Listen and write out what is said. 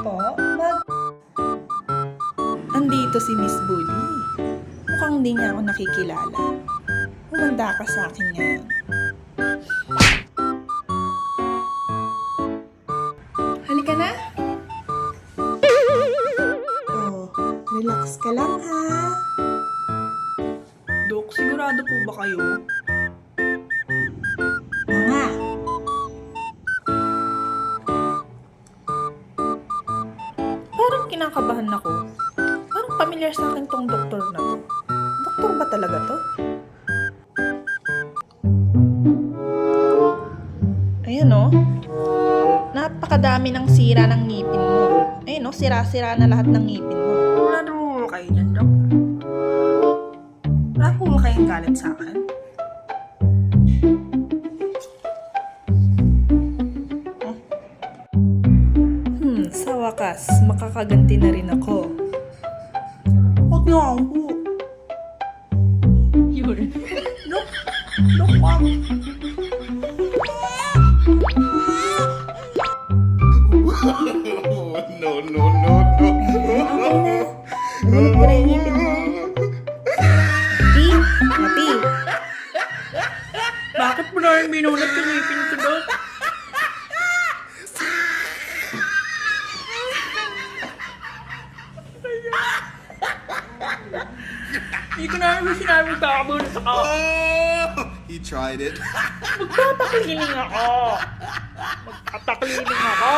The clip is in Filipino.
Po, Andito si Miss Bully. Mukhang hindi niya ako nakikilala. Humanda ka sa akin ngayon. Halika na. Oh, relax ka lang ha. Dok, sigurado po ba kayo? Nga. Parang kinakabahan ako. Parang familiar sa akin tong doktor na to. Doktor ba talaga to? Ayun o. Napakadami ng sira ng ngipin mo. Ayun o, sira-sira na lahat ng ngipin mo. Wala naman mo kayo dyan, Dok. Wala po ba kayong galit sa akin? Sa wakas, makakaganti na rin ako. Huwag niyo ako po. Yun. Dok, Dok, wag. No, no, no, no. Okay na. Ngunit ko na yung ngipin mo. Happy? Happy? Bakit mo na yung binunat yung ngipin ko, Dok? Hindi ko namin sinabing kakabunot ako. Oh, he tried it. Magpapaklining ako. Magpapaklining ako.